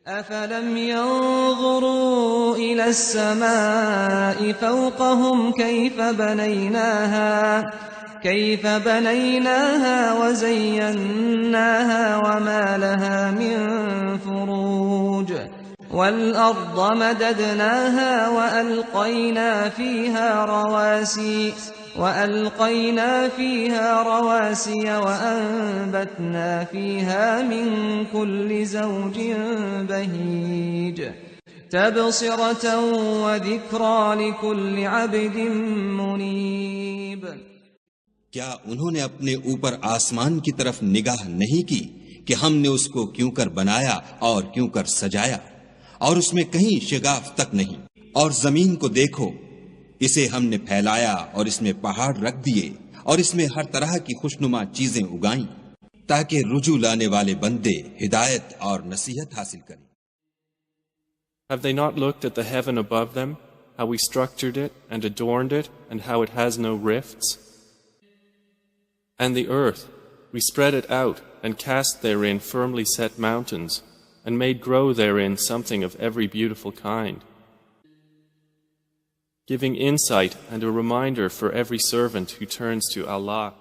أفلم ينظروا إلى السماء فوقهم كيف بنيناها وزيناها وما لها من فروج والأرض مددناها وألقينا فيها رواسي وأنبتنا فيها من كل زوج بهيج تبصرة وذكرى لكل عبد منيب. کیا انہوں نے اپنے اوپر آسمان کی طرف نگاہ نہیں کی کہ ہم نے اس کو کیونکر بنایا اور کیونکر سجایا اور اس میں کہیں شگاف تک نہیں. اور زمین کو دیکھو، اسے ہم نے پھیلایا اور اس میں پہاڑ رکھ دیے اور اس میں ہر طرح کی خوشنما چیزیں اگائیں تاکہ رجوع لانے والے بندے ہدایت اور نصیحت حاصل کریں. Have they not looked at the heaven above them, how we structured it and adorned it, and how it has no rifts? And the earth, we spread it out and cast therein firmly set mountains, and made grow therein something of every beautiful kind, giving insight and a reminder for every servant who turns to Allah.